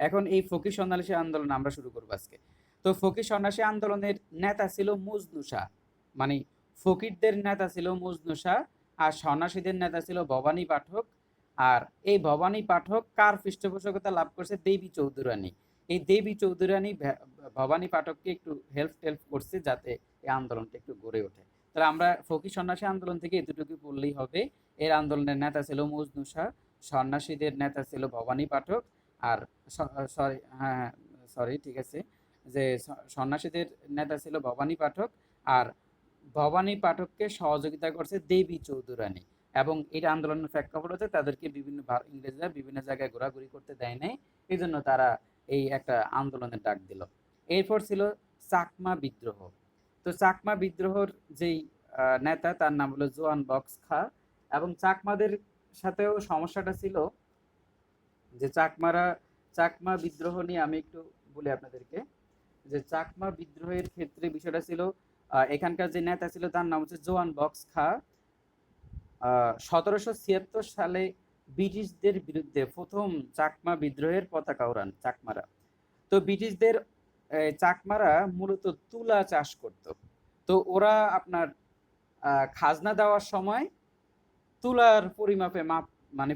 এখন এই ফকির সন্ন্যাসী আন্দোলন আমরা শুরু করবো আজকে। তো ফকির সন্ন্যাসী আন্দোলনের নেতা ছিল মজনু শাহ, মানে ফকিরদের নেতা ছিল মজনু শাহ, আর সন্ন্যাসীদের নেতা ছিল ভবানী পাঠক। আর এই ভবানী পাঠক কার পৃষ্ঠপোষকতা লাভ করছে? দেবী চৌধুরানী। এই দেবী চৌধুরানী ভবানী পাঠককে একটু হেল্প করছে যাতে এই আন্দোলনটা একটু গড়ে ওঠে। তাহলে আমরা ফকির সন্ন্যাসী আন্দোলন থেকে এতটুকু বললেই হবে। এর আন্দোলনের নেতা ছিল মজনু শাহ, সন্ন্যাসীদের নেতা ছিল ভবানী পাঠক, আর সরি, হ্যাঁ, সরি, ঠিক আছে, যে সন্ন্যাসীদের নেতা ছিল ভবানী পাঠক, আর ভবানী পাঠককে সহযোগিতা করছে দেবী চৌধুরানী। এবং এই আন্দোলনের প্রেক্ষাপট হচ্ছে তাদেরকে ইংরেজরা বিভিন্ন জায়গায় ঘোরাঘুরি করতে দেয় নাই, এই জন্য তারা এই একটা আন্দোলনের ডাক দিল। এরপর ছিল চাকমা বিদ্রোহ। তো চাকমা বিদ্রোহর যেই নেতা, তার নাম হলো জোয়ান বক্স খা। এবং চাকমাদের সাথেও সমস্যাটা ছিল যে চাকমা বিদ্রোহ নিয়ে আমি একটু বলি আপনাদেরকে। যে চাকমা বিদ্রোহের ক্ষেত্রে বিষয়টা ছিল, এখানকার যে নেতা ছিল তার নাম হচ্ছে জোয়ান বক্স খা। 1776 সালে ব্রিটিশদের বিরুদ্ধে প্রথম চাকমা বিদ্রোহের পতাকা ওড়ান চাকমারা। তো ব্রিটিশদের চাকমারা মূলত তুলা চাষ করত। তো ওরা আপনার খাজনা দেওয়ার সময় তুলার পরিমাপে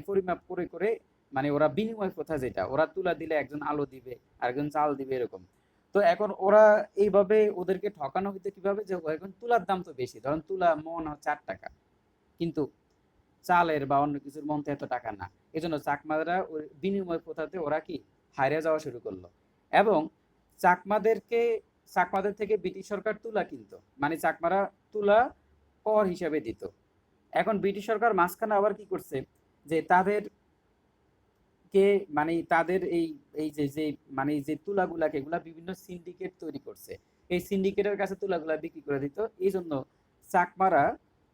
পরিমাপ করে করে, মানে ওরা বিনিময় প্রথা, যেটা ওরা তুলা দিলে একজন আলু দিবে আর একজন চাল দিবে এরকম। তো এখন ওরা এইভাবে ওদেরকে ঠকানো হইতো কিভাবে, যে এখন তুলার দাম তো বেশি, ধরেন তুলা মন হচ্ছে 8 টাকা, কিন্তু চালের বা অন্য কিছুর মন তো এত টাকা না। এই জন্য চাকমারা ওই বিনিময় প্রথাতে ওরা কি হারিয়ে যাওয়া শুরু করলো। এবং চাকমাদেরকে চাকমাদের থেকে ব্রিটিশ সরকার তুলা কিনতো, মানে চাকমারা তুলা কর হিসাবে দিত। এখন ব্রিটিশ সরকার মাঝখানে আবার কি করছে, যে তাদের কে মানে তাদের এই এই যে যে মানে যে তুলাগুলাকে এগুলা বিভিন্ন সিন্ডিকেট তৈরি করছে। এই সিন্ডিকেটের কাছে তুলাগুলা বিক্রি করে দিত। এই জন্য চাকমারা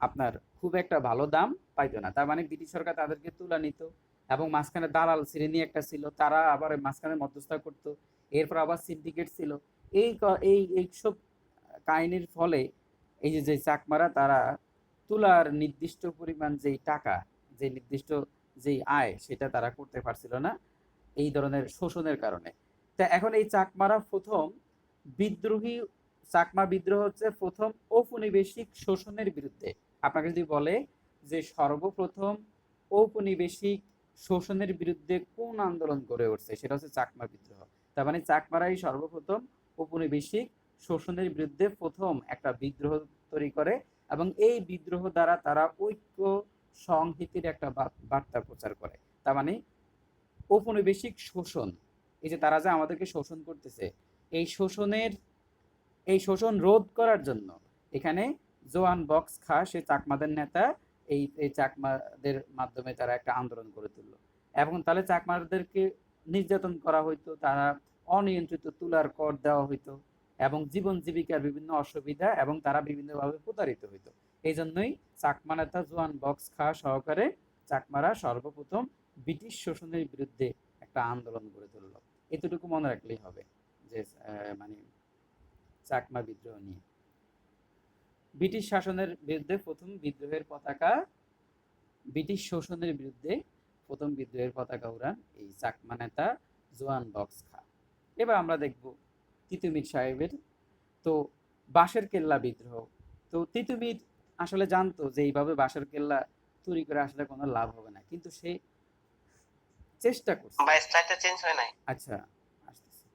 আপনার খুব একটা ভালো দাম পাইতো না। তার মানে ব্রিটিশ সরকার তাদেরকে তুলা নিত, এবং মাঝখানে দালাল শ্রেণী একটা ছিল, তারা আবার মাঝখানে মধ্যস্থতা করতো। এরপর আবার সিন্ডিকেট ছিল। এইসব কাহিনীর ফলে এই যে যে চাকমারা তারা তুলার নির্দিষ্ট পরিমাণ যেই টাকা, যে নির্দিষ্ট যেই আয়, সেটা তারা করতে পারছিল না এই ধরনের শোষণের কারণে। তা এখন এই চাকমারা প্রথম বিদ্রোহী, চাকমা বিদ্রোহ হচ্ছে প্রথম ঔপনিবেশিক শোষণের বিরুদ্ধে। আপনাকে যদি বলে যে সর্বপ্রথম ঔপনিবেশিক শোষণের বিরুদ্ধে কোন আন্দোলন গড়ে উঠছে, সেটা হচ্ছে চাকমা বিদ্রোহ। তার মানে চাকমারাই সর্বপ্রথম ঔপনিবেশিক শোষণের বিরুদ্ধে প্রথম একটা বিদ্রোহ তৈরি করে, এবং এই বিদ্রোহ দ্বারা তারা ঐক্য সংহতির একটা বার্তা প্রচার করে। তার মানে ঔপনিবেশিক শোষণ, এই যে তারা যে আমাদেরকে শোষণ করতেছে, এই শোষণের এই শোষণ রোধ করার জন্য এখানে জোয়ান বক্স খা, সে চাকমাদের নেতা, এই চাকমাদের মাধ্যমে তারা একটা আন্দোলন করে তুললো। এবং তাহলে চাকমাদেরকে নির্যাতন করা হইতো, তারা অনিয়ন্ত্রিত তুলার কর দেওয়া হইতো, এবং জীবন জীবিকার বিভিন্ন অসুবিধা, এবং তারা বিভিন্নভাবে প্রতারিত হইতো। এই জন্যই চাকমা নেতা জোয়ান বক্স খা সহকারে চাকমারা সর্বপ্রথম ব্রিটিশ শোষণের বিরুদ্ধে একটা আন্দোলন গড়ে তুললো। এতটুকু মনে রাখলেই হবে যে মানে চাকমা বিদ্রোহ নিয়ে ব্রিটিশ শাসনের বিরুদ্ধে প্রথম বিদ্রোহের পতাকা, ব্রিটিশ শোষণের বিরুদ্ধে প্রথম বিদ্রোহের পতাকা উড়ান এই চাকমা নেতা জোয়ান বক্স খা। এবার আমরা দেখব তিতুমির সাহেবের। তো বাঁশের কেল্লা বিদ্রোহ। তো তিতুমির আসলে জানতো যে এইভাবে বাঁশের কেল্লা তৈরি করে আসলে কোনো লাভ হবে না, কিন্তু সে চেষ্টা করছে। বা স্লাইডটা চেঞ্জ হয় নাই। আচ্ছা, আসতেছে।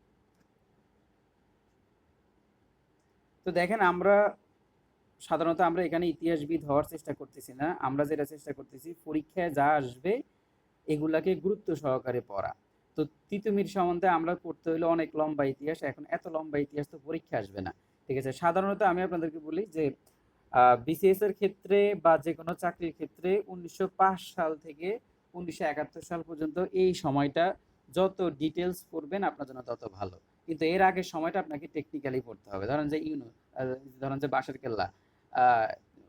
তো দেখেন, সাধারণত আমরা এখানে ইতিহাসবিদ হওয়ার চেষ্টা করতেছি না, আমরা যেটা চেষ্টা করতেছি পরীক্ষায় যা আসবে এগুলাকে গুরুত্ব সহকারে পড়া। তো তিতুমির সম্বন্ধে আমরা পড়তে হইলে অনেক লম্বা ইতিহাস, এখন এত লম্বা ইতিহাস তো পরীক্ষা আসবে না। ঠিক আছে, সাধারণত আমি আপনাদেরকে বলি যে বিসিএস এর ক্ষেত্রে বা যে কোনো চাকরির ক্ষেত্রে 1905 সাল থেকে 1971 সাল পর্যন্ত এই সময়টা যত ডিটেলস পড়বেন আপনার জন্য তত ভালো। কিন্তু এর আগের সময়টা আপনাকে টেকনিক্যালি পড়তে হবে। ধরেন যে বাঁশের কেল্লা, আহ,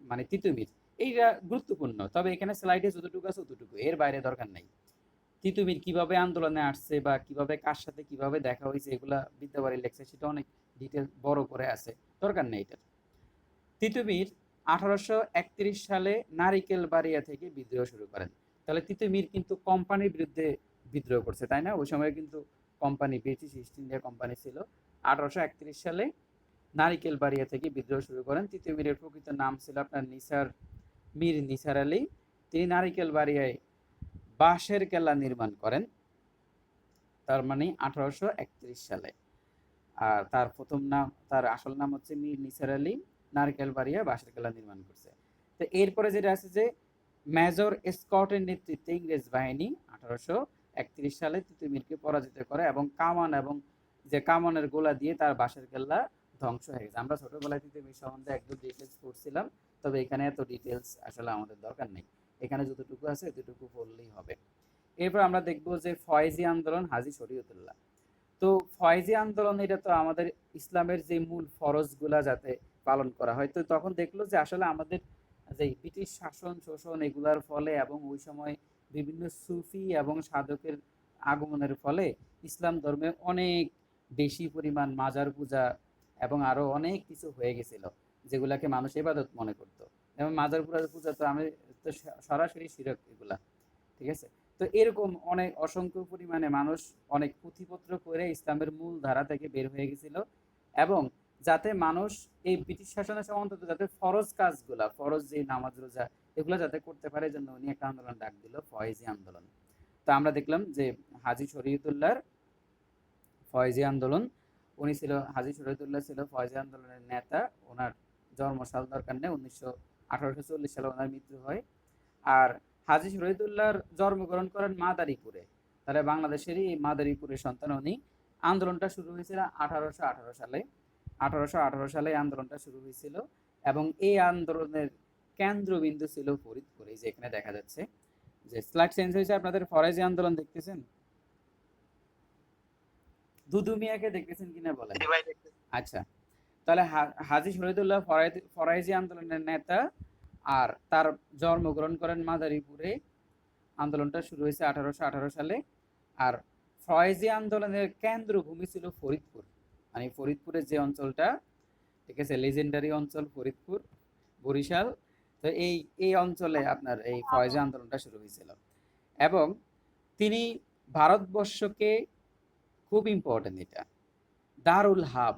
মানে তিতুমির, এইটা গুরুত্বপূর্ণ, তবে এখানে স্লাইডে যতটুকু আছে ততটুকু, এর বাইরে দরকার নাই। তিতুমির কিভাবে আন্দোলনে আসছে বা কিভাবে কার সাথে কিভাবে দেখা হয়েছে এগুলা বিদ্যাবাড়ি লেখছে, সেটা অনেক ডিটেল বড় করে আছে, দরকার নেই এটার। তিতুমির 1831 সালে নারিকেল বাড়িয়া থেকে বিদ্রোহ শুরু করেন। তাহলে তিতুমির কিন্তু কোম্পানির বিরুদ্ধে বিদ্রোহ করছে, তাই না? ওই সময় কিন্তু company, British east India company ছিল। 1831 সালে নারিকেলবাড়িয়া থেকে বিদ্রোহ শুরু করেন। তৃতীয় মীরের প্রকৃত নাম ছিল আপনার মীর নিসার আলী। তিনি নারিকেলবাড়িয়ায় বাঁশের কেল্লা নির্মাণ করেন, তার মানে 1831 সালে। আর তার প্রথম নাম, তার আসল নাম হচ্ছে মীর নিসার আলী, নারকেলবাড়িয়া বাঁশের কেল্লা নির্মাণ করছে। তো এরপরে যেটা আছে যে মেজর স্কটের নেতৃত্বে ইংরেজ বাহিনী 1831 সালে তিতুমিরকে পরাজিত করে এবং কামানের গোলা দিয়ে তার বাঁশের কেল্লা ধ্বংস হয়ে গেছে। আমরা ছোটবেলায় তিতুমির সম্বন্ধে একদম ডিটেলস পড়ছিলাম, তবে এখানে এত ডিটেলস আসলে আমাদের দরকার নেই, এখানে যতটুকু আছে এতটুকু পড়লেই হবে। এরপর আমরা দেখব যে ফয়েজি আন্দোলন, হাজী শরীয়তুল্লাহ। তো ফয়েজি আন্দোলন, এটা তো আমাদের ইসলামের যে মূল ফরজগুলা যাতে পালন করা হয়, তো তখন দেখলো যে আসলে আমাদের যে ব্রিটিশ শাসন শোষণ এগুলার ফলে এবং ওই সময় বিভিন্ন সুফি এবং সাধকের আগমনের ফলে ইসলাম ধর্মে অনেক বেশি পরিমাণ মাজার পূজা এবং আরো অনেক কিছু হয়ে গেছিল, যেগুলাকে মানুষ ইবাদত মনে করতো। যেমন মাজার পূজা তো আমি তো সরাসরি শিরক এগুলা, ঠিক আছে। তো এরকম অনেক অসংখ্য পরিমাণে মানুষ অনেক পুঁথিপত্র করে ইসলামের মূল ধারা থেকে বের হয়ে গেছিল, এবং যাতে মানুষ এই ব্রিটিশ শাসনের সময় অন্তত যাতে ফরজ কাজগুলা, ফরজ যে নামাজ রোজা এগুলো যাতে করতে পারে, জন্য উনি একটা আন্দোলন ডাক দিল, ফয়েজি আন্দোলন। তো আমরা দেখলাম যে হাজী শরীয়তুল্লাহর ফয়েজি আন্দোলন, হাজী শরীয়তুল্লাহ ছিল ফয়েজি আন্দোলনের নেতা। ওনার জন্মসাল দরকার নেই, 1840 সালে ওনার মৃত্যু হয়। আর হাজী শরীয়তুল্লাহর জন্মগ্রহণ করেন মাদারীপুরে, তাহলে বাংলাদেশেরই এই মাদারীপুরের সন্তান উনি। আন্দোলনটা শুরু হয়েছিল 1818 সালে। 1818 সালে আন্দোলনটা শুরু হয়েছিল, এবং এই আন্দোলনের কেন্দ্রবিন্দু ছিল ফরিদপুর। এই যে এখানে দেখা যাচ্ছে যে স্লাইড চেঞ্জ হয়েছে, আপনাদের ফরাজি আন্দোলন দেখতেছেন, দুদু মিয়াকে দেখতেছেন কিনা বলেন। আচ্ছা, তাহলে হাজী শরীয়তুল্লাহ ফরাইজি আন্দোলনের নেতা, আর তার জন্মগ্রহণ করেন মাদারীপুরে। আন্দোলনটা শুরু হয়েছে 1818 সালে। আর ফয়েজি আন্দোলনের কেন্দ্রভূমি ছিল ফরিদপুর, মানে ফরিদপুরের যে অঞ্চলটা, ঠিক আছে, লেজেন্ডারি অঞ্চল ফরিদপুর, বরিশাল। তো এই অঞ্চলে আপনার এই ফয়েজি আন্দোলনটা শুরু হয়েছিল, এবং তিনি ভারতবর্ষকে, খুব ইম্পর্টেন্ট এটা, দারুল হাব,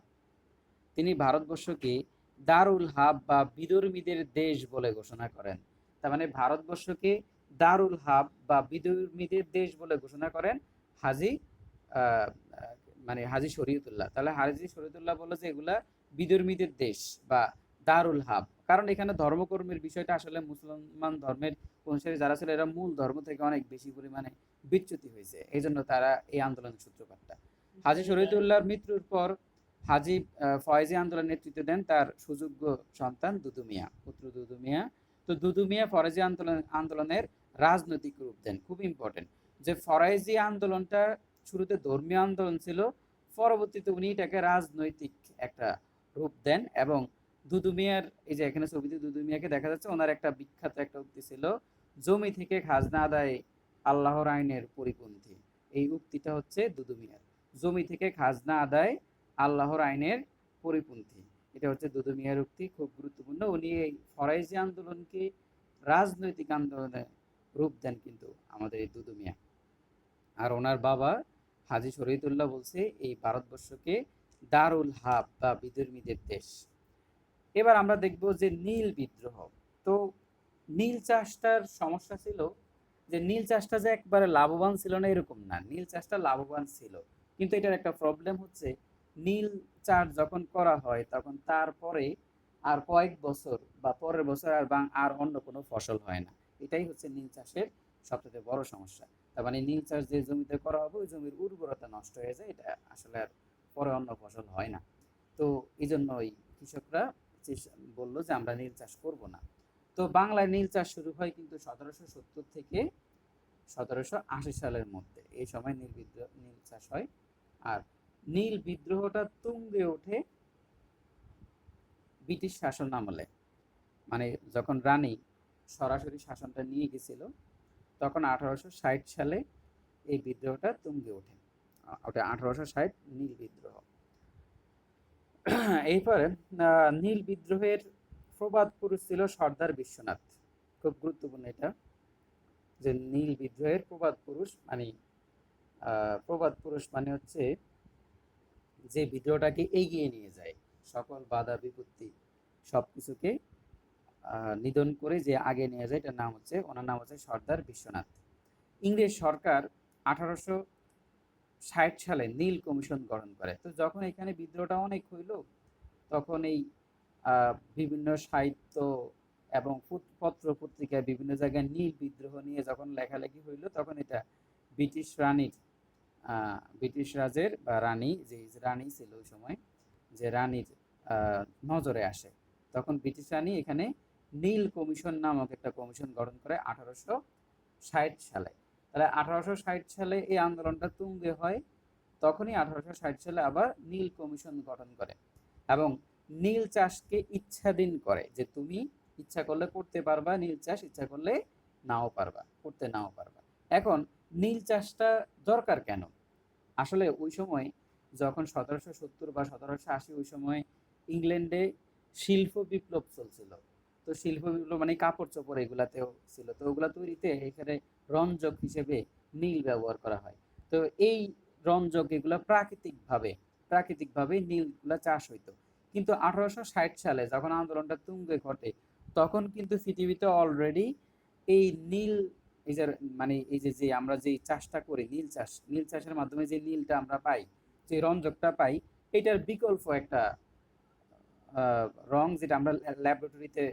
তিনি ভারতবর্ষকে দারুল হাব বা বিধর্মীদের দেশ বলে ঘোষণা করেন। তার মানে ভারতবর্ষকে দারুল হাব বা বিধর্মীদের দেশ বলে ঘোষণা করেন হাজী মানে হাজী শরীয়তুল্লাহ। তাহলে হাজী শরীয়তুল্লাহ বলল যে এগুলা বিধর্মীদের দেশ বা দারুল হাব, কারণ এখানে ধর্মকর্মের বিষয়টা আসলে মুসলমান ধর্মের অনুসারী যারা ছিল এরা মূল ধর্ম থেকে অনেক বেশি পরিমাণে বিচ্যুতি হয়েছে, এই জন্য তারা এই আন্দোলনের সূত্রপাতটা। হাজী শরীয়তুল্লাহর মৃত্যুর পর হাজী ফয়েজি আন্দোলন নেতৃত্ব দেন তার সুযোগ্য সন্তান দুদু মিয়া, পুত্র দুদু মিয়া। তো দুদু মিয়া ফরাজি আন্দোলনের রাজনৈতিক রূপ দেন। খুব ইম্পর্টেন্ট যে ফরাজি আন্দোলনটা শুরুতে ধর্মীয় আন্দোলন ছিল, পরবর্তীতে উনি এটাকে রাজনৈতিক একটা রূপ দেন। এবং দুদু মিয়ার, এই যে এখানে ছবিতে দুদু মিয়াকে দেখা যাচ্ছে, ওনার একটা বিখ্যাত একটা উক্তি ছিল, জমি থেকে খাজনা আদায় আল্লাহর আইনের পরিপন্থী। এই উক্তিটা হচ্ছে দুদু মিয়ার, জমি থেকে খাজনা আদায় আল্লাহর আইনের পরিপন্থী। এটা হচ্ছে দুদু মিয়ার উক্তি, খুব গুরুত্বপূর্ণ। উনি এই ফরাইজি আন্দোলনকে রাজনৈতিক আন্দোলনে রূপ দেন কিন্তু আমাদের এই দুদু মিয়া। আর ওনার বাবা হাজী শরীয়তুল্লাহ বলছে এই ভারতবর্ষকে দারুল হাব বা বিধর্মীদের দেশ। এবার আমরা দেখব যে নীল বিদ্রোহ। তো নীল চাষটার সমস্যা ছিল যে নীল চাষটা যে একবারে লাভবান ছিল না এরকম না, নীল চাষটা লাভবান ছিল, কিন্তু এটার একটা প্রবলেম হচ্ছে নীল চাষ যখন করা হয় তখন তারপরে আর কয়েক বছর বা পরের বছর আর অন্য কোনো ফসল হয় না। এটাই হচ্ছে নীল চাষের সবচেয়ে বড় সমস্যা। তার মানে নীল চাষ যে জমিতে করা হবে ওই জমির উর্বরতা নষ্ট হয়ে যায়, এটা আসলে আর পরে অন্য ফসল হয় না। তো এই জন্য ওই কৃষকরা বললো যে আমরা নীল চাষ করব না। তো বাংলায় নীল চাষ শুরু হয় কিন্তু 1770 থেকে 1780 সালের মধ্যে, এই সময় নীল চাষ হয়। আর নীল বিদ্রোহটা তুঙ্গে ওঠে ব্রিটিশ শাসন আমলে, মানে যখন রানী সরাসরি শাসনটা নিয়ে গেছিল তখন 1860 সালে এই বিদ্রোহটা তুঙ্গে ওঠে। ওটা 1860 নীল বিদ্রোহ। এরপরে নীল বিদ্রোহের প্রবাদ পুরুষ ছিল সর্দার বিশ্বনাথ। খুব গুরুত্বপূর্ণ এটা, যে নীল বিদ্রোহের প্রবাদ পুরুষ মানে প্রবাদ পুরুষ মানে হচ্ছে যে বিদ্রোহটাকে এগিয়ে নিয়ে যায়, সকল বাধা বিপত্তি সবকিছুকে নিধন করে যে আগে নিয়ে যায়, এটার নাম হচ্ছে, ওনার নাম হচ্ছে সর্দার বিশ্বনাথ। ইংরেজ সরকার 1860 সালে নীল কমিশন গঠন করে। তো যখন এখানে বিদ্রোহটা অনেক হইল, তখন এই বিভিন্ন সাহিত্য এবং পত্র পত্রিকায় বিভিন্ন জায়গায় নীল বিদ্রোহ নিয়ে যখন লেখালেখি হইল, তখন এটা ব্রিটিশ রানীর ব্রিটিশ রাজের বা রানী, যে রানী ছিল ওই সময়, যে রানীর নজরে আসে। তখন ব্রিটিশ রানী এখানে নীল কমিশন নামক একটা কমিশন গঠন করে 1860 সালে। তাহলে 1860 সালে এই আন্দোলনটা তুঙ্গে হয়, তখনই 1860 সালে আবার নীল কমিশন গঠন করে এবং নীল চাষকে ইচ্ছাধীন করে, যে তুমি ইচ্ছা করলে করতে পারবা নীল চাষ, ইচ্ছা করলে নাও পারবা, করতে নাও পারবা। এখন নীল চাষটা দরকার কেন? আসলে ওই সময় যখন 1770 বা 1780, ওই সময় ইংল্যান্ডে শিল্প বিপ্লব চলছিল। তো শিল্প বিপ্লব মানে কাপড় চোপড় এগুলাতেও ছিল, তো ওগুলা তৈরিতে এখানে রঞ্জক হিসেবে নীল ব্যবহার করা হয়। তো এই রঞ্জক এগুলা প্রাকৃতিকভাবে নীলগুলা চাষ হইতো। কিন্তু 1860 সালে যখন আন্দোলনটা তুঙ্গে ঘটে, তখন কিন্তু পৃথিবীতে অলরেডি এই নীল, এই যে মানে এই যে যে আমরা যে চাষটা করি, নীল চাষের মাধ্যমে যে নীলটা আমরা পাই, যে রঞ্জকটা পাই, এটার বিকল্প একটা রং, যেটা আমরা ল্যাবরেটরিতে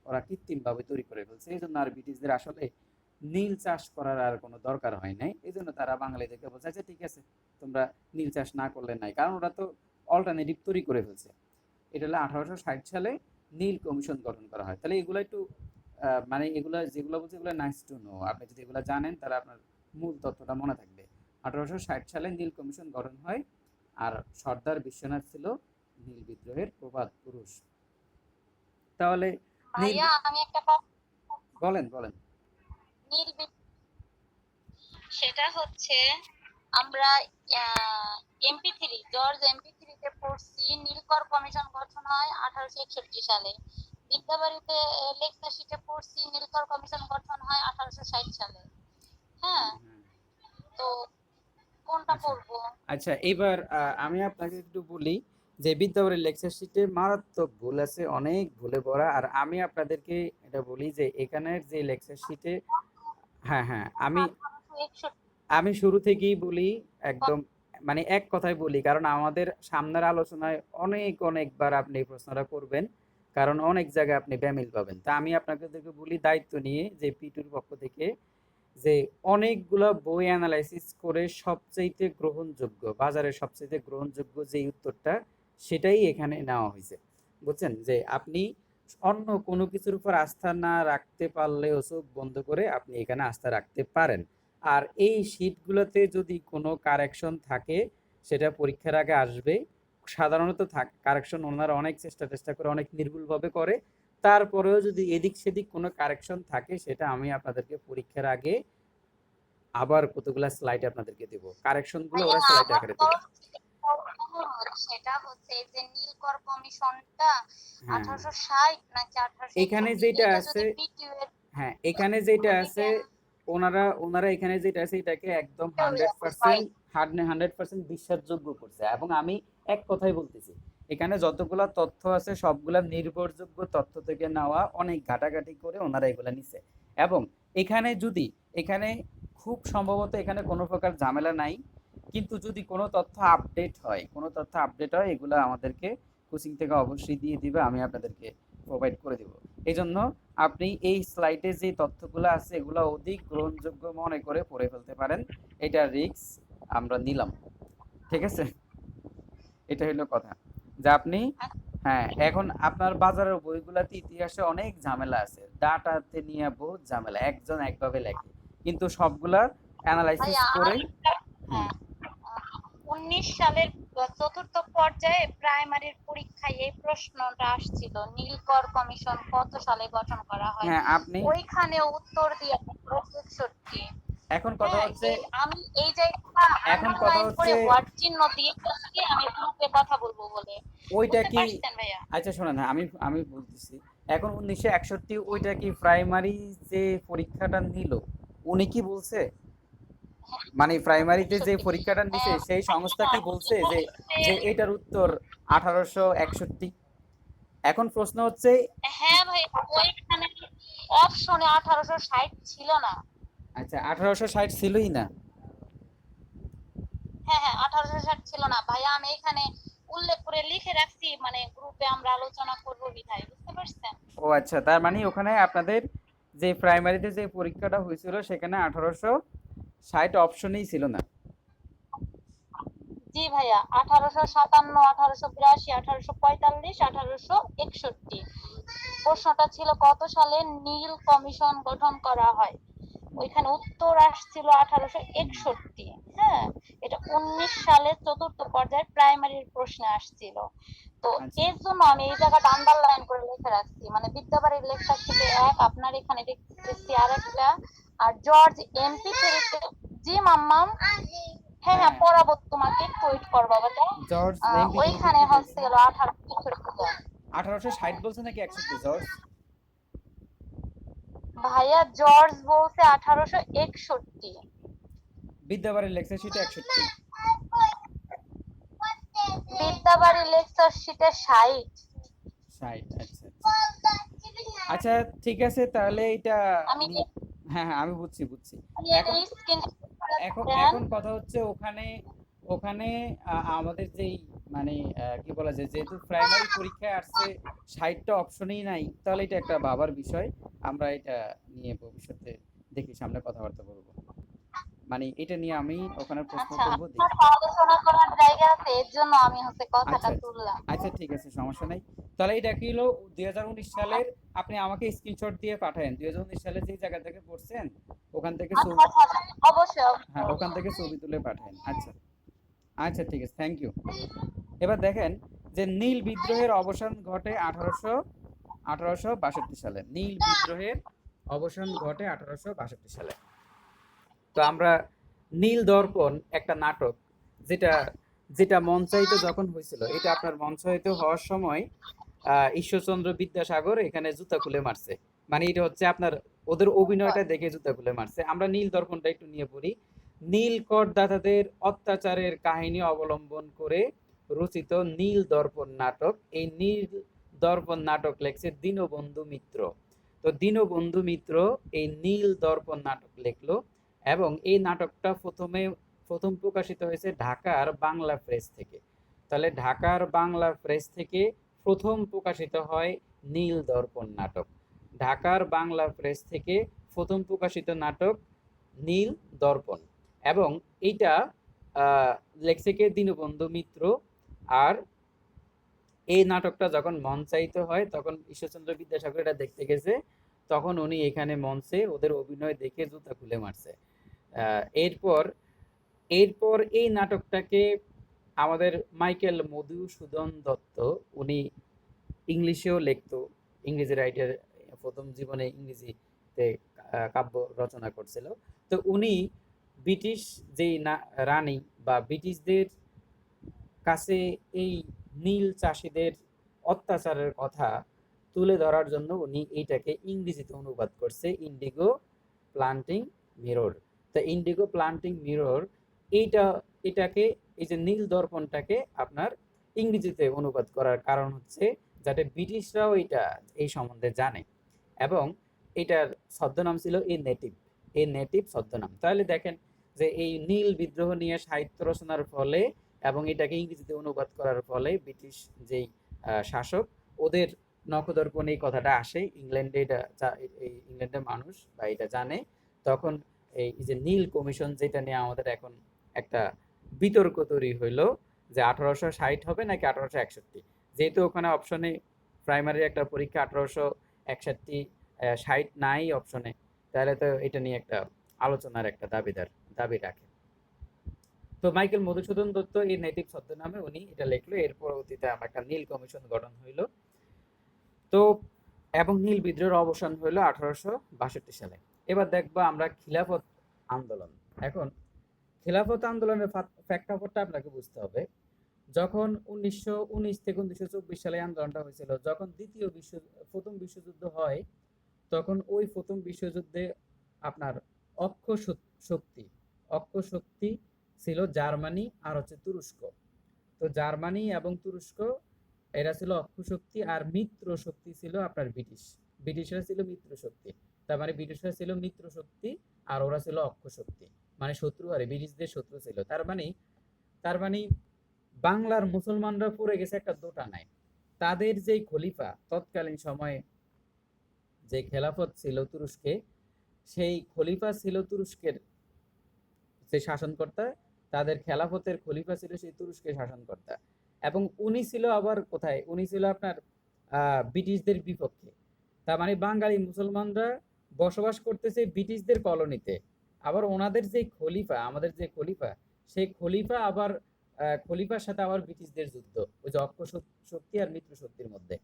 ওরা কৃত্রিমভাবে তৈরি করে ফেলছে। এই জন্য আর ব্রিটিশদের আসলে নীল চাষ করার আর কোনো দরকার হয় নাই। এই জন্য তারা বাঙালিদেরকে বোঝায় যে ঠিক আছে, তোমরা নীল চাষ না করলে নাই, কারণ ওরা তো অল্টারনেটিভ তৈরি করে ফেলছে। এটা হলো 1860 সালে নীল কমিশন গঠন করা হয়। তাহলে এগুলো একটু মানে এগুলা যেগুলো বলছে এগুলো নাইস টু নো, আপনি যদি এগুলো জানেন তাহলে আপনার মূল তথ্যটা মনে থাকবে। 1860 সালে নীল কমিশন গঠন হয়, আর সর্দার বিশ্বনাথ ছিল নীল বিদ্রোহের প্রবাদ পুরুষ। তাহলে নীল, ভাইয়া আমি একটা কথা, বলেন বলেন। নীল সেটা হচ্ছে আমরা MP3 জর্জ MP3 তে পড়ছি নীলকর কমিশন গঠন হয় 1861 সালে। বিদ্যাবাড়িতে লেকচার শিটে পড়ছি নীলকর কমিশন গঠন হয় 1860 সালে। হ্যাঁ, তো কোনটা আচ্ছা পড়বো? আচ্ছা, এবার আমি আপনাকে একটু বলি যে বিদ্যাবাড়ির লেকচার শিটে মারাত্মক ভুল আছে, অনেক ভুলে ভরা। আর আমি আপনাদেরকে এটা বলি যে এখানের যে লেকচার শিটে, হ্যাঁ হ্যাঁ, আমি 1861। আমি শুরু থেকেই বলি, একদম মানে এক কথায় বলি, কারণ আমাদের সামনের আলোচনায় অনেকবার আপনি এই প্রশ্নটা করবেন, কারণ অনেক জায়গায় আপনি ব্যামিল পাবেন। তা আমি আপনাদেরকে বলি দায়িত্ব নিয়ে, যে পিটুর পক্ষ থেকে, যে অনেকগুলো বই অ্যানালাইসিস করে সবচাইতে গ্রহণযোগ্য, বাজারে সবচাইতে গ্রহণযোগ্য যে উত্তরটা, সেটাই এখানে নেওয়া হয়েছে। বুঝছেন, যে আপনি অন্য কোনো কিছুর উপর আস্থা না রাখতে পারলেও চোখ বন্ধ করে আপনি এখানে আস্থা রাখতে পারেন। আর এই শীটগুলোতে যদি কোনো কারেকশন থাকে, সেটা পরীক্ষার আগে আসবে। সাধারণত কারেকশন ওনারা অনেক চেষ্টা করে, অনেক নির্ভুলভাবে করে। তারপরেও যদি এদিক সেদিক কোনো কারেকশন থাকে, সেটা আমি আপনাদেরকে পরীক্ষার আগে আবার কতগুলা স্লাইড আপনাদেরকে দেবো, কারেকশন গুলো ভাইয়া ওরা স্লাইড আমার আকারে দেবে। সেটা হচ্ছে এই যে নীলকর কমিশনটা হ্যাঁ 1860 নাকি এখানে 1861, যেটা এটা আছে, যদি পিটিউ এর হ্যাঁ এখানে যেটা আছে, রিটেন ওনারা এখানে যেটা আছে এটাকে একদম 100% 100% বিশ্বাসযোগ্য করছে। এবং আমি এক কথাই বলতেছি, এখানে যতগুলা তথ্য আছে সবগুলা নির্ভরযোগ্য তথ্য থেকে নেওয়া, অনেক ঘাটাঘাটি করে ওনারা এগুলা নিছে। এবং এখানে যদি, এখানে খুব সম্ভবত এখানে কোনো প্রকার ঝামেলা নাই, কিন্তু যদি কোনো তথ্য আপডেট হয়, এগুলো আমাদেরকে কোচিং থেকে অবশ্যই দিয়ে দিবে, আমি আপনাদেরকে প্রোভাইড করে দিব। এই জন্য আপনি এই স্লাইডে যে তথ্যগুলো আছে এগুলো অধিক গ্রহণযোগ্য মনে করে পড়ে ফেলতে পারেন। এটা রিস্ক আমরা নিলাম, ঠিক আছে? এটা হলো কথা, যে আপনি, হ্যাঁ এখন আপনার বাজারের বইগুলাতে ইতিহাসে অনেক ঝামেলা আছে, ডাটাতে নিয়ে বহুত ঝামেলা, একজন একভাবে লেখে, কিন্তু সবগুলা অ্যানালাইসিস ভাইয়া করে। হুম, হ্যাঁ, 19 সালের চতুর্থ পর্যায়ে প্রাইমারির পরীক্ষায় এই প্রশ্নটা আসছিল, নীলকর কমিশন কত সালে গঠন করা হয়? হ্যাঁ আপনি, ওইখানে উত্তর দিয়ে 61। এখন কথা হ্যাঁ, হচ্ছে, আমি এই জায়গাটা এখন কথা আন্ডারলাইন করে হচ্ছে ওয়ার্ড চিহ্ন দিয়ে আজকে আমি গ্রুপে কথা বলবো বলে। ওইটা বুঝতে কি, পারছেন ভাইয়া? আচ্ছা শোনেন, আমি আমি বলতেছি, এখন 1961 ওইটা কি প্রাইমারি যে পরীক্ষাটা নিল, উনি কি বলছে? মানে প্রাইমারিতে যে 61। পরীক্ষাটা নিছে সেই সংস্থা কি বলছে যে যে এটার উত্তর 1861? এখন প্রশ্ন হচ্ছে, হ্যাঁ ভাই, ওইখানে অপশনে 1860 ছিল না। আচ্ছা 1860 ছিলই না? হ্যাঁ হ্যাঁ, 1860 ছিল না ভাইয়া, আমি এখানে উল্লেখ করে লিখে রাখছি, মানে গ্রুপে আমরা আলোচনা করবো বিধায়, বুঝতে পারছেন? ও আচ্ছা, তার মানে ওখানে আপনাদের যে প্রাইমারিতে যে পরীক্ষাটা হয়েছিল সেখানে 1860 অপশনেই ছিল না। জি ভাইয়া, 1857, 1882, 1845, 1861। প্রশ্নটা ছিল কত সালে নীল কমিশন গঠন করা হয়। ওইখানে উত্তর আসছিল 1861। হ্যাঁ, এটা 19 সালে চতুর্থ পর্যায়ের প্রাইমারির প্রশ্নে আসছিল। তো আচ্ছা এর জন্য আমি এই জায়গাটা আন্ডারলাইন করে লিখে রাখছি, মানে বিদ্যাবাড়ির লেকচার থেকে এক, আপনার এখানে দেখতেছি আরেকটা। আর জর্জ এমপি থেরিতে, জি মাম্মাম, হ্যাঁ হ্যাঁ হ্যাঁ, পড়াবো তোমাকে, একটু ওয়েট কর বাবাটা। জর্জ এমপি থ্রিতে ওইখানে কি বলছে? হচ্ছে গেল 1861। 1860 বলছে নাকি 61 জর্জ? ভাইয়া জর্জ বলছে 1861। বিদ্যাবাড়ির লেকচার শিটে 61। বিদ্যাবাড়ি লেকচার শিটে 60। 60, আচ্ছা আচ্ছা। আচ্ছা ঠিক আছে, তাহলে এটা আমি হ্যাঁ হ্যাঁ আমি বুঝছি বুঝছি। এটা এখন স্ক্রিনশট এখন দেন। এখন কথা হচ্ছে ওখানে ওখানে আমাদের যেই মানে কি বলা যায়, যেহেতু প্রাইমারি পরীক্ষায় আসছে 60টা অপশনই নাই, তাহলে এটা একটা ভাবার বিষয়। আমরা এটা নিয়ে ভবিষ্যতে দেখি সামনে কথাবার্তা বলবো। মানে এটা নিয়ে আমি ওখানে প্রশ্ন আচ্ছা, করব, আপনার দেখি। আলোচনা করার জায়গা আছে, এর জন্য আমি হচ্ছে কথাটা আচ্ছা আচ্ছা তুললাম। আচ্ছা, ঠিক আছে, সমস্যা নাই। তাহলে এটা কি হলো, 2019 সালের, আপনি আমাকে স্ক্রিনশট দিয়ে পাঠায়েন 2019 সালে যে জায়গা থেকে পড়ছেন ওখান থেকে আচ্ছা ছবি। আচ্ছা আচ্ছা, অবশ্যই হ্যাঁ, অবশ্যই ওখান থেকে অবশ্যই। ছবি তুলে পাঠায়েন। আচ্ছা আচ্ছা, ঠিক আছে, থ্যাংক ইউ। এবার দেখেন যে নীল বিদ্রোহের অবসান ঘটে 1862 সালে। নীল বিদ্রোহের অবসান ঘটে 1862 সালে। তো আমরা নীল দর্পণ একটা নাটক, যেটা যেটা মঞ্চায়িত যখন হয়েছিল, এটা আপনার মঞ্চায়িত হওয়ার সময় ঈশ্বরচন্দ্র বিদ্যাসাগর এখানে জুতা খুলে মারছে। মানে এটা হচ্ছে আপনার ওদের অভিনয়টা দেখে জুতা খুলে মারছে। আমরা নীল দর্পণটা একটু নিয়ে পড়ি। নীল করদাতাদের অত্যাচারের কাহিনী অবলম্বন করে রচিত নীল দর্পণ নাটক, এই নীল দর্পণ নাটক লেখছে দীনবন্ধু মিত্র। তো দীনবন্ধু মিত্র এই নীল দর্পণ নাটক লিখলো, এবং এই নাটকটা প্রথম প্রকাশিত হয়েছে ঢাকার বাংলা প্রেস থেকে। তাহলে ঢাকার বাংলা প্রেস থেকে প্রথম প্রকাশিত হয় নীল দর্পণ নাটক। ঢাকার বাংলা প্রেস থেকে প্রথম প্রকাশিত নাটক নীল দর্পণ। এবং এইটা লেখছে কে? দীনবন্ধু মিত্র। আর এই নাটকটা যখন মঞ্চায়িত হয় তখন ঈশ্বরচন্দ্র বিদ্যাসাগর এটা দেখতে গেছে, তখন উনি এখানে মঞ্চে ওদের অভিনয় দেখে জুতা খুলে মারছে। এরপর এরপর এই নাটকটাকে আমাদের মাইকেল মধুসূদন দত্ত, উনি ইংলিশেও লিখতো, ইংরেজি রাইটার, প্রথম জীবনে ইংরেজিতে কাব্য রচনা করছিল। তো উনি ব্রিটিশ যেই রানী বা ব্রিটিশদের কাছে এই নীল চাষীদের অত্যাচারের কথা তুলে ধরার জন্য উনি এইটাকে ইংরেজিতে অনুবাদ করছে, ইন্ডিগো প্লান্টিং মিরর। তা ইন্ডিগো প্লান্টিং মিরর এইটা এটাকে, এই যে নীল দর্পণটাকে আপনার ইংরেজিতে অনুবাদ করার কারণ হচ্ছে যাতে ব্রিটিশরাও এটা এই সম্বন্ধে জানে। এবং এটার ছদ্মনাম ছিল এ নেটিভ ছদ্মনাম। তাহলে দেখেন যে এই নীল বিদ্রোহ নিয়ে সাহিত্য রচনার ফলে এবং এটাকে ইংরেজিতে অনুবাদ করার ফলে ব্রিটিশ যেই শাসক, ওদের নখদর্পণে এই কথাটা আসে, ইংল্যান্ডে এটা এই ইংল্যান্ডের মানুষ বা এটা জানে। তখন এই যে নীল কমিশন, যেটা নিয়ে আমাদের এখন একটা বিতর্ক তৈরি হইলো যে 1860 হবে নাকি 1861। যেহেতু ওখানে অপশনে প্রাইমারি একটা পরীক্ষা 1861, 60 নাই অপশনে, তাহলে তো এটা নিয়ে একটা আলোচনার একটা দাবি রাখে। তো মাইকেল মধুসূদন দত্ত এই নেটিভ ছদ্মনামে উনি এটা লিখলো। এর পরবর্তীতে আমার একটা নীল কমিশন গঠন হইলো। তো এবং নীল বিদ্রোহের অবসান হইলো 1862 সালে। এবার দেখবো আমরা খিলাফত আন্দোলন। এখন খিলাফত আন্দোলনের প্রেক্ষাপটটা আপনাকে বুঝতে হবে। যখন 1919 থেকে 1924 সালে আন্দোলনটা হয়েছিল, যখন প্রথম বিশ্বযুদ্ধ হয়, তখন ওই প্রথম বিশ্বযুদ্ধে আপনার অক্ষ শক্তি অক্ষ শক্তি ছিল জার্মানি আর হচ্ছে তুরস্ক। তো জার্মানি এবং তুরস্ক এরা ছিল অক্ষ শক্তি, আর মিত্র শক্তি ছিল আপনার ব্রিটিশ। ব্রিটিশরা ছিল মিত্র শক্তি। তার মানে ব্রিটিশরা ছিল মিত্র শক্তি আর ওরা ছিল অক্ষ শক্তি, মানে শত্রু, আর ব্রিটিশদের শত্রু ছিল। তার মানে বাংলার মুসলমানরা পড়ে গেছে একটা দোটানায়। তাদের যেই খলিফা তৎকালীন সময়ে যে খেলাফত ছিল তুরস্কে, সেই খলিফা ছিল তুরস্কের যে শাসনকর্তা, তাদের খেলাফতের খলিফা ছিল সেই তুরস্কের শাসনকর্তা। এবং উনি ছিল আবার কোথায়, উনি ছিল আপনার ব্রিটিশদের বিপক্ষে। তার মানে বাঙালি মুসলমানরা বসবাস করতেছে ব্রিটিশদের কলোনিতে, আবার ওনাদের যে খলিফা, আমাদের যে খলিফা, সেই খলিফা আবার খলিফার সাথে আবার ব্রিটিশদের যুদ্ধ, ওই যে অক্ষ শক্তি আর মিত্র শক্তির মধ্যে।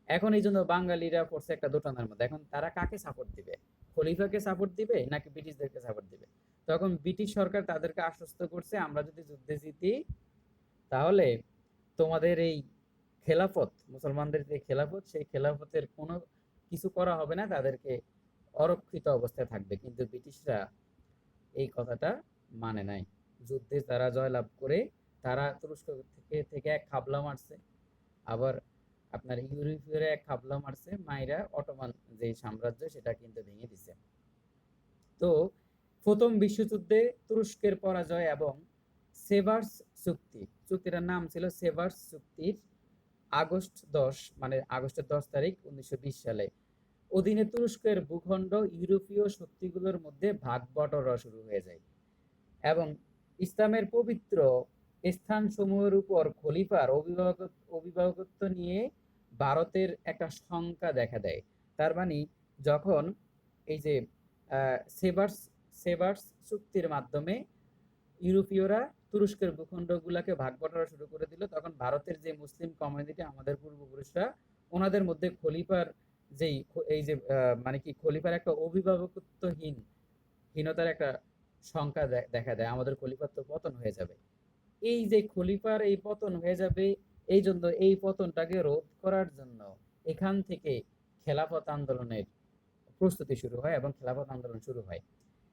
এখন এই জন্য বাঙালিরা পড়ছে একটা দোটানার মধ্যে। এখন তারা কাকে সাপোর্ট দিবে, খলিফাকে সাপোর্ট দিবে নাকি ব্রিটিশদেরকে সাপোর্ট দিবে? তখন ব্রিটিশ সরকার তাদেরকে আশ্বস্ত করছে, আমরা যদি যুদ্ধে জিতি তাহলে তোমাদের এই খেলাফত, মুসলমানদের যে খেলাফত, সেই খেলাফতের কোনো কিছু করা হবে না, তাদেরকে অরক্ষিত অবস্থায় থাকবে। কিন্তু ব্রিটিশরা এই কথাটা মানে নাই। যুদ্ধে তারা জয়লাভ করে তারা তুরস্ক থেকে এক খাবলা মারছে, আবার আপনার ইউরোপীয়রা এক খাবলা মারছে, মাইরা অটোমান যে সাম্রাজ্য সেটা কিন্তু ভেঙে দিছে। তো প্রথম বিশ্বযুদ্ধে তুরস্কের পরাজয় এবং সেভার্স চুক্তিটার নাম ছিল সেভার্স চুক্তির আগস্টের 10 তারিখ 1920 সালে অধীনে তুরস্কের ভূখণ্ড ইউরোপীয় শক্তিগুলোর মধ্যে ভাগ বটরা শুরু হয়ে যায় এবং ইসলামের পবিত্র স্থানসমূহের উপর খলিফার অভিভাবকত্ব নিয়ে ভারতের একটা শঙ্কা দেখা দেয়। তার মানে যখন এই যে সেভার্স সেভার্স চুক্তির মাধ্যমে ইউরোপীয়রা তুরস্কের ভূখণ্ডগুলোকে ভাগ বটরা শুরু করে দিল, তখন ভারতের যে মুসলিম কমিউনিটি, আমাদের পূর্বপুরুষরা, ওনাদের মধ্যে খলিফার যেই এই যে মানে কি খলিফার একটা হীনতার একটা সংখ্যা দেখা দেয়, আমাদের খলিফার তো পতন হয়ে যাবে। এই যে খলিফার এই পতন হয়ে যাবে, এই জন্য এই পতনটাকে রোধ করার জন্য এখান থেকে খেলাফত আন্দোলনের প্রস্তুতি শুরু হয় এবং খেলাফত আন্দোলন শুরু হয়।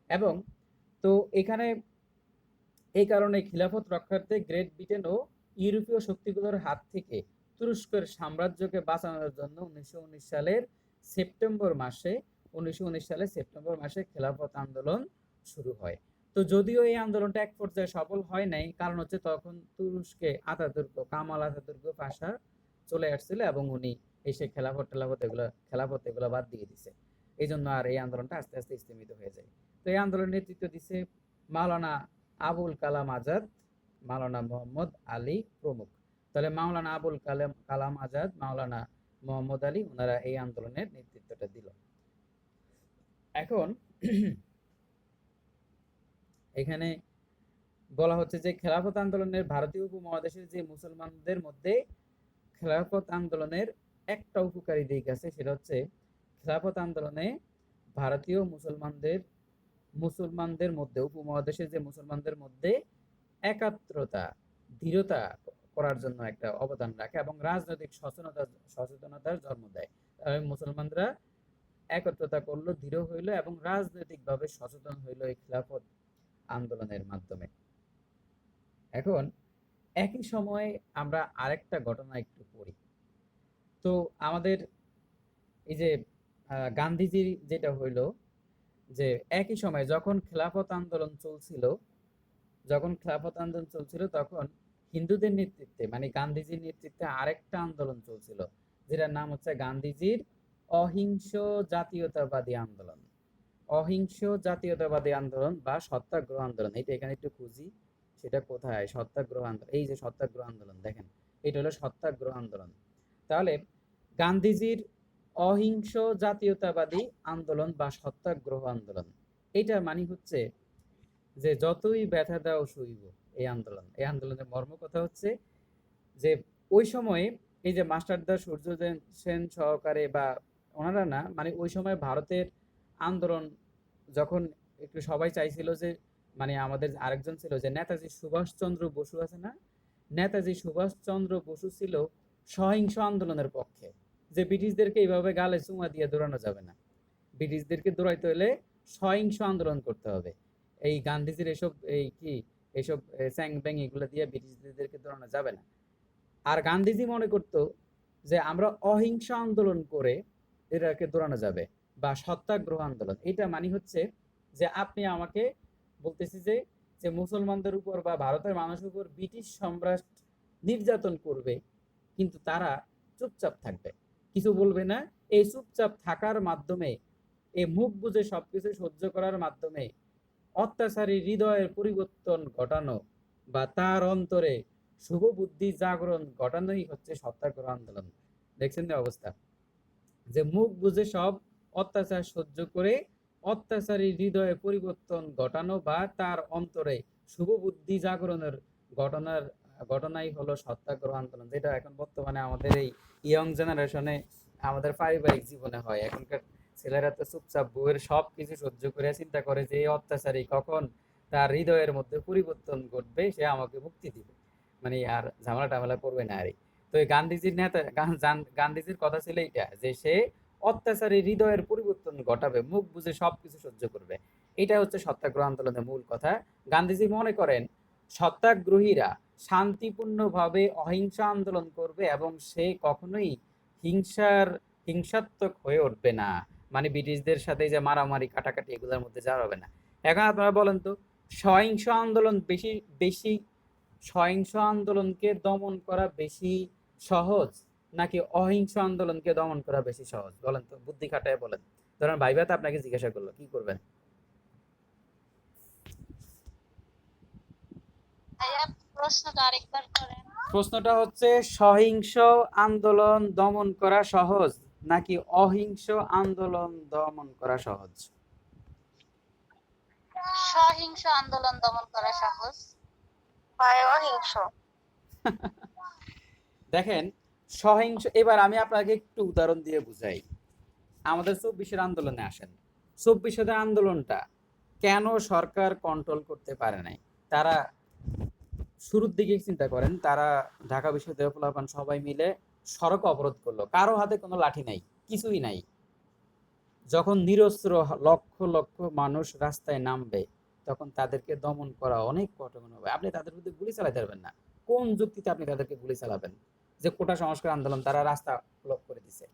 এবং তো এখানে এই কারণে খিলাফত রক্ষার্থে গ্রেট ব্রিটেন ও ইউরোপীয় শক্তিগুলোর হাত থেকে তুরস্কের সাম্রাজ্যকে বাঁচানোর জন্য 1919 সালে সেপ্টেম্বর মাসে খেলাফত আন্দোলন শুরু হয়। তো যদিও এই আন্দোলনটা এক পর্যায়ে সফল হয় নাই, কারণ হচ্ছে তখন তুরস্কে কামাল আতাতুর্ক পাশা চলে আসছিল এবং উনি এসে খেলাফত এগুলো বাদ দিয়ে দিছে। এই জন্য আর এই আন্দোলনটা আস্তে আস্তে স্থিমিত হয়ে যায়। তো এই আন্দোলনের নেতৃত্ব দিছে মাওলানা আবুল কালাম আজাদ, মাওলানা মোহাম্মদ আলী প্রমুখ। তাহলে মাওলানা আবুল কালাম আজাদ, মাওলানা মোহাম্মদ আলী, ওনারা এই আন্দোলনের নেতৃত্বটা দিল। এখন এখানে বলা হচ্ছে যে খেলাফত আন্দোলনের ভারতীয় উপমহাদেশের যে মুসলমানদের মধ্যে খেলাফত আন্দোলনের একটা উপকারী দিক আছে, সেটা হচ্ছে খেলাফত আন্দোলনে ভারতীয় মুসলমানদের মধ্যে, উপমহাদেশের যে মুসলমানদের মধ্যে একাত্রতা, দৃঢ়তা করার জন্য একটা অবদান রাখে এবং রাজনৈতিক সচেতনতার জন্ম দেয়। মুসলমানরা একত্রতা করলো, দৃঢ় হইলো এবং রাজনৈতিকভাবে সচেতন হইলো এই খিলাফত আন্দোলনের মাধ্যমে। এখন একই সময়ে আমরা আরেকটা ঘটনা একটু পড়ি। তো আমাদের এই যে গান্ধীজির যেটা হইলো যে একই সময় যখন খেলাফত আন্দোলন চলছিল তখন হিন্দুদের নেতৃত্বে, মানে গান্ধীজির নেতৃত্বে আরেকটা আন্দোলন চলছিল, যেটার নাম হচ্ছে গান্ধীজির অহিংস জাতীয়তাবাদী আন্দোলন। অহিংস জাতীয়তাবাদী আন্দোলন বা সত্যাগ্রহ আন্দোলন, এটা এখানে একটু খুঁজি, সেটা কোথায় সত্যাগ্রহ আন্দোলন। এই যে সত্যাগ্রহ আন্দোলন, দেখেন এটা হলো সত্যাগ্রহ আন্দোলন। তাহলে গান্ধীজির অহিংস জাতীয়তাবাদী আন্দোলন বা সত্যাগ্রহ আন্দোলন, এটা মানে হচ্ছে যে যতই ব্যথা দাও সইব। এই আন্দোলনের মর্ম কথা হচ্ছে যে ওই সময়ে এই যে মাস্টারদা সূর্যদেব সেন সহকারে বা ওনারা না, মানে ওই সময় ভারতের আন্দোলন যখন একটু সবাই চাইছিল যে, মানে আমাদের আরেকজন ছিল যে নেতাজি সুভাষচন্দ্র বসু আছে না, নেতাজি সুভাষচন্দ্র বসু ছিল সহিংস আন্দোলনের পক্ষে, যে ব্রিটিশদেরকে এইভাবে গালে চুমা দিয়ে দৌড়ানো যাবে না, ব্রিটিশদেরকে দৌড়াইতে হলে সহিংস আন্দোলন করতে হবে। এই গান্ধীজির এসব এই কি এসব স্যাং ব্যাং এগুলো দিয়ে ব্রিটিশদেরকে দৌড়ানো যাবে না। আর গান্ধীজি মনে করতো যে আমরা অহিংস আন্দোলন করে এটাকে দৌড়ানো যাবে, বা সত্যাগ্রহ আন্দোলন। এটা মানে হচ্ছে যে আপনি আমাকে বলতেছি যে যে মুসলমানদের উপর বা ভারতের মানুষের উপর ব্রিটিশ সম্রাট নির্যাতন করবে, কিন্তু তারা চুপচাপ থাকবে, কিছু বলবে না। এই চুপচাপ থাকার মাধ্যমে, এই মুখ বুজে সবকিছু সহ্য করার মাধ্যমে অত্যাচারী হৃদয়ের পরিবর্তন ঘটানো বা তার অন্তরে শুভ বুদ্ধি জাগরণ ঘটানোই হচ্ছে সত্যাগ্রহ আন্দোলন। দেখছেন না অবস্থা, যে মুখ বুজে সব অত্যাচার সহ্য করে অত্যাচারী হৃদয়ে পরিবর্তন ঘটানো বা তার অন্তরে শুভ বুদ্ধি জাগরণের ঘটনার ঘটনাই হলো সত্যাগ্রহ আন্দোলন, যেটা এখন বর্তমানে আমাদের এই ইয়ং জেনারেশনে আমাদের পারিবারিক জীবনে হয়। এখনকার ছেলেরা তো চুপচাপ বউয়ের সব কিছু সহ্য করে চিন্তা করে যে এই অত্যাচারী কখন তার হৃদয়ের মধ্যে পরিবর্তন ঘটবে, সে আমাকে মুক্তি দিবে, মানে আর ঝামেলা টামেলা করবে না। আর তো এই গান্ধীজির নেতা গান্ধীজির কথা ছিল এটা, যে সে অত্যাচারী হৃদয়ের পরিবর্তন ঘটাবে, মুখ বুঝে সবকিছু সহ্য করবে। এটা হচ্ছে সত্যাগ্রহ আন্দোলনের মূল কথা। গান্ধীজি মনে করেন সত্যাগ্রহীরা শান্তিপূর্ণভাবে অহিংসা আন্দোলন করবে এবং সে কখনোই হিংসাত্মক হয়ে উঠবে না, মানে ব্রিটিশদের সাথে যে মারামারি কাটাকাটি এগুলোর মধ্যে যাওয়া হবে না। এখন আপনারা বলেন তো, সহিংস আন্দোলন বেশি বেশি সহিংস আন্দোলনকে দমন করা বেশি সহজ, নাকি অহিংস আন্দোলনকে দমন করা বেশি সহজ? বলেন তো, বুদ্ধি খাটায় বলেন। ধরেন ভাইবা তো আপনাকে জিজ্ঞাসা করলো, কি করবেন? ভাইয়া প্রশ্নটা আরেকবার করেন। প্রশ্নটা হচ্ছে সহিংস আন্দোলন দমন করা সহজ নাকি অহিংস আন্দোলন দমন করা সহজ? সহিংস আন্দোলন দমন করা সহজ। ভাই অহিংস। দেখেন, সহিংস, এবার আমি আপনাকে একটু উদাহরণ দিয়ে বুঝাই। আমাদের 24-এর আন্দোলনে আসেন। 24-এর আন্দোলনটা কেন সরকার কন্ট্রোল করতে পারে নাই? তারা শুরুর দিকে চিন্তা করেন, তারা ঢাকা বিশ্ববিদ্যালয় পোলাপান সবাই মিলে সড়ক অবরোধ করলো, কারো হাতে কোনো লাঠি নাই, কিছুই নাই। যখন নিরস্ত্র লক্ষ লক্ষ মানুষ রাস্তায় নামবে, তখন তাদেরকে দমন করা অনেক কঠিন হবে। আপনি তাদের বিরুদ্ধে গুলি চালাতে পারবেন না। কোন যুক্তিতে আপনি তাদেরকে গুলি চালাবেন? যে কোটা সংস্কার আন্দোলন, তারা রাস্তা ব্লক করে দিছে।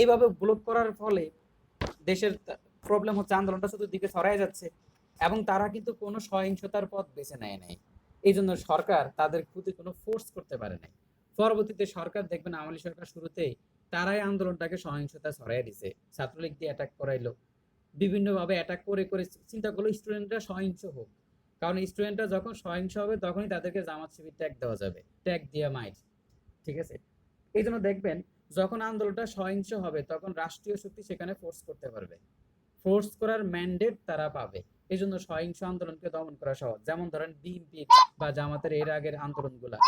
এইভাবে ব্লক করার ফলে দেশের প্রবলেম হচ্ছে, আন্দোলনটা চতুর্দিকে ছড়ায় যাচ্ছে এবং তারা কিন্তু কোনো সহিংসতার পথ বেছে নেয় নাই। এই জন্য সরকার তাদের প্রতি কোনো ফোর্স করতে পারে নাই। পরবর্তীতে সরকার দেখবেন, আওয়ামী লীগ সরকার শুরুতেই তারাই আন্দোলনটাকে সহিংসতা ছড়াই দিছে। ছাত্রলীগ দিয়ে অ্যাটাক করাইলো, বিভিন্নভাবে অ্যাটাক করে করে চিন্তা করলো স্টুডেন্টরা সহিংস হোক, কারণ স্টুডেন্টরা যখন সহিংস হবে তখনই তাদেরকে জামাত শিবির ট্যাগ দেওয়া যাবে, ট্যাগ দিয়ে মাইর। ঠিক আছে, এই জন্য দেখবেন যখন আন্দোলনটা সহিংস হবে তখন রাষ্ট্রীয় শক্তি সেখানে ফোর্স করতে পারবে, ফোর্স করার ম্যান্ডেট তারা পাবে। এই জন্য সহিংস আন্দোলনকে দমন করা সহজ। যেমন ধরেন বিএনপি বা জামাতের এর আগের আন্দোলনগুলা,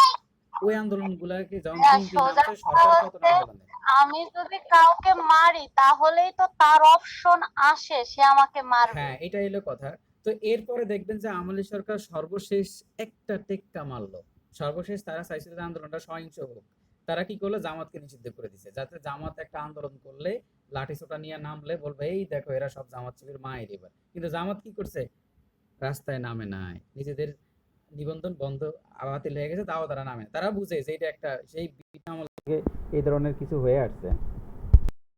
ওই আন্দোলনগুলাকে যখন বিএনপি নামছে, সরকার কতটা আন্দোলনে। আমি যদি কাউকে মারি তাহলেই তো তার অপশন আসে সে আমাকে মারবে। হ্যাঁ, এটা হলো কথা। তো এরপরে দেখবেন যে আওয়ামী লীগ সরকার সর্বশেষ একটা টেক্কা মারলো। সর্বশেষ তারা চাইছিল যে আন্দোলনটা সহিংস হোক। তারা কি করলো, জামাতকে নিষিদ্ধ করে দিছে, যাতে জামাত একটা আন্দোলন করলে লাঠি সোটা নিয়ে নামলে বলবে এই দেখো এরা সব জামাত শিবির মায়ের। এবার কিন্তু জামাত কি করছে, রাস্তায় নামে নাই, নিজেদের নিবন্ধন বন্ধ বাতিল হয়ে গেছে, তাও তারা নামে। তারা বুঝে যে এটা একটা সেই আমল থেকে এই ধরনের কিছু হয়ে আসছে।